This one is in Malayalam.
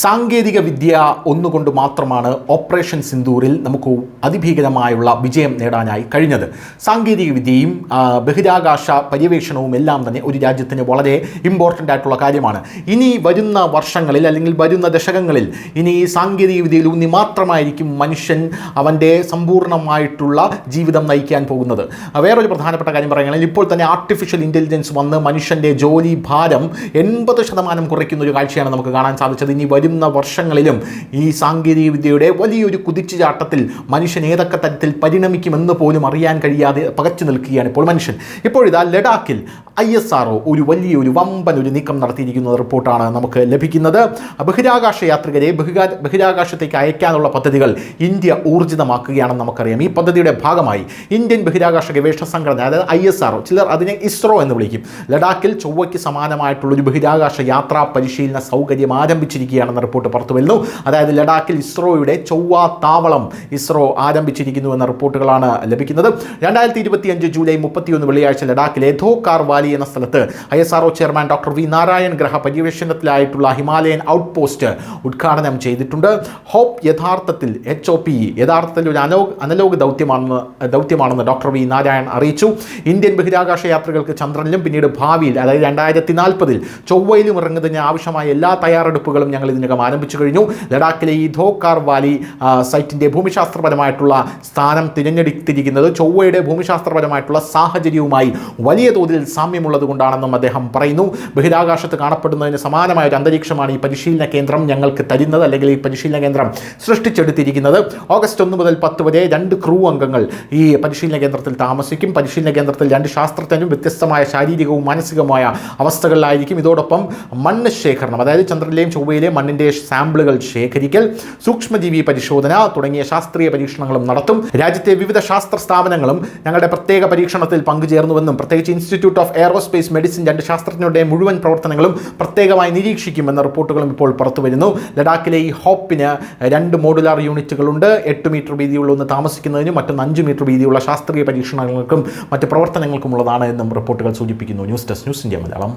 സാങ്കേതിക വിദ്യ ഒന്നുകൊണ്ട് മാത്രമാണ് ഓപ്പറേഷൻ സിന്ദൂറിൽ നമുക്ക് അതിഭീകരമായുള്ള വിജയം നേടാനായി കഴിഞ്ഞത്. സാങ്കേതിക വിദ്യയും ബഹിരാകാശ പര്യവേഷണവും എല്ലാം തന്നെ ഒരു രാജ്യത്തിന് വളരെ ഇമ്പോർട്ടൻ്റ് ആയിട്ടുള്ള കാര്യമാണ്. ഇനി വരുന്ന വർഷങ്ങളിൽ അല്ലെങ്കിൽ വരുന്ന ദശകങ്ങളിൽ ഇനി ഈ സാങ്കേതിക വിദ്യയിൽ ഊന്നി മാത്രമായിരിക്കും മനുഷ്യൻ അവൻ്റെ സമ്പൂർണ്ണമായിട്ടുള്ള ജീവിതം നയിക്കാൻ പോകുന്നത്. വേറൊരു പ്രധാനപ്പെട്ട കാര്യം പറയുകയാണെങ്കിൽ ഇപ്പോൾ തന്നെ ആർട്ടിഫിഷ്യൽ ഇൻ്റലിജൻസ് വന്ന് മനുഷ്യൻ്റെ ജോലി ഭാരം 80% കുറയ്ക്കുന്ന ഒരു കാഴ്ചയാണ് നമുക്ക് കാണാൻ സാധിച്ചത്. ഇനി വരുന്ന വർഷങ്ങളിലും ഈ സാങ്കേതിക വിദ്യയുടെ വലിയൊരു കുതിച്ചുചാട്ടത്തിൽ മനുഷ്യൻ ഏതൊക്കെ തരത്തിൽ പരിണമിക്കുമെന്ന് പോലും അറിയാൻ കഴിയാതെ പകച്ചു നിൽക്കുകയാണ് ഇപ്പോൾ മനുഷ്യൻ. ഇപ്പോഴിതാ ലഡാക്കിൽ ISRO ഒരു വമ്പൻ നീക്കം നടത്തിയിരിക്കുന്ന റിപ്പോർട്ടാണ് നമുക്ക് ലഭിക്കുന്നത്. ബഹിരാകാശ യാത്രികരെ ബഹിരാകാശത്തേക്ക് അയക്കാനുള്ള പദ്ധതികൾ ഇന്ത്യ ഊർജിതമാക്കുകയാണെന്ന് നമുക്കറിയാം. ഈ പദ്ധതിയുടെ ഭാഗമായി ഇന്ത്യൻ ബഹിരാകാശ ഗവേഷണ സംഘടന, അതായത് ISRO, ചിലർ അതിനെ ISRO എന്ന് വിളിക്കും, ലഡാക്കിൽ ചൊവ്വയ്ക്ക് സമാനമായിട്ടുള്ളൊരു ബഹിരാകാശ യാത്രാ പരിശീലന സൗകര്യം ആരംഭിച്ചിരിക്കുകയാണെന്ന റിപ്പോർട്ട് പുറത്തു വരുന്നു. അതായത് ലഡാക്കിൽ ISROയുടെ ചൊവ്വ താവളം ISRO ആരംഭിച്ചിരിക്കുന്നു എന്ന റിപ്പോർട്ടുകളാണ് ലഭിക്കുന്നത്. 2025 ജൂലൈ 31 വെള്ളിയാഴ്ച ലഡാക്കിലെ ധോക്കാർ വാലി എന്ന സ്ഥലത്ത് ISRO chairman doctor V Narayan ഗ്രഹ പര്യവേഷണത്തിലായിട്ടുള്ള ഹിമാലയൻ ഔട്ട്പോസ്റ്റ് ഉദ്ഘാടനം ചെയ്തിട്ടുണ്ട്. ഹോപ്പ് യഥാർത്ഥത്തിൽ ഒരു അനലോഗ് ദൗത്യമാണെന്ന് ഡോക്ടർ V നാരായൺ അറിയിച്ചു. ഇന്ത്യൻ ബഹിരാകാശ യാത്രികൾക്ക് ചന്ദ്രനിലും പിന്നീട് ഭാവിയിൽ, അതായത് 2040 ചൊവ്വയിലും ഇറങ്ങുന്നതിന് ആവശ്യമായ എല്ലാ തയ്യാറെടുപ്പുകളും ഞങ്ങൾ ഇതിനകം ആരംഭിച്ചു കഴിഞ്ഞു. ലഡാക്കിലെ ഈ ധോക്കാർ വാലി സൈറ്റിൻ്റെ ഭൂമിശാസ്ത്രപരമായിട്ടുള്ള സ്ഥാനം തിരഞ്ഞെടുത്തിരിക്കുന്നത് ചൊവ്വയുടെ ഭൂമിശാസ്ത്രപരമായിട്ടുള്ള സാഹചര്യവുമായി വലിയ തോതിൽ സാമ്യമുള്ളത് കൊണ്ടാണെന്നും അദ്ദേഹം പറയുന്നു. ബഹിരാകാശത്ത് കാണപ്പെടുന്നതിന് സമാനമായ ഒരു അന്തരീക്ഷമാണ് ഈ പരിശീലന കേന്ദ്രം ഞങ്ങൾക്ക് തരുന്നത്, അല്ലെങ്കിൽ ഈ പരിശീലന കേന്ദ്രം സൃഷ്ടിച്ചെടുത്തിരിക്കുന്നത്. ഓഗസ്റ്റ് 1 മുതൽ 10 വരെ 2 ക്രൂ അംഗങ്ങൾ ഈ പരിശീലന കേന്ദ്രത്തിൽ താമസിക്കും. പരിശീലന കേന്ദ്രത്തിൽ 2 ശാസ്ത്രജ്ഞരും വ്യത്യസ്തമായ ശാരീരികവും മാനസികവുമായ അവസ്ഥകളിലായിരിക്കും. ഇതോടൊപ്പം മണ്ണ് ശേഖരണം, അതായത് ചന്ദ്രനിലെയും ചൊവ്വയിലെയും മണ്ണിൻ്റെ സാമ്പിളുകൾ ശേഖരിക്കൽ, സൂക്ഷ്മജീവി പരിശോധന തുടങ്ങിയ ശാസ്ത്രീയ പരീക്ഷണങ്ങളും നടത്തും. രാജ്യത്തെ വിവിധ ശാസ്ത്ര സ്ഥാപനങ്ങളും ഞങ്ങളുടെ പ്രത്യേക പരീക്ഷണത്തിൽ പങ്കുചേർന്നുവെന്നും പ്രത്യേകിച്ച് ഇൻസ്റ്റിറ്റ്യൂട്ട് ഓഫ് എയറോസ്പേസ് മെഡിസിൻ 2 ശാസ്ത്രജ്ഞരുടെ മുഴുവൻ പ്രവർത്തനങ്ങളും പ്രത്യേകമായി നിരീക്ഷിക്കുമെന്ന റിപ്പോർട്ടുകളും ഇപ്പോൾ പുറത്തു വരുന്നു. ലഡാക്കിലെ ഈ ഹോപ്പിന് 2 മോഡുലാർ യൂണിറ്റുകളുണ്ട്. 8 മീറ്റർ വീതിയുള്ള ഒന്ന് താമസിക്കുന്നതിനും മറ്റൊന്ന് 5 മീറ്റർ വീതിയുള്ള ശാസ്ത്രീയ പരീക്ഷണങ്ങൾക്കും മറ്റ് പ്രവർത്തനങ്ങൾക്കുമുള്ളതാണ് എന്നും റിപ്പോർട്ടുകൾ സൂചിപ്പിക്കുന്നു. News desk, news India Malayalam.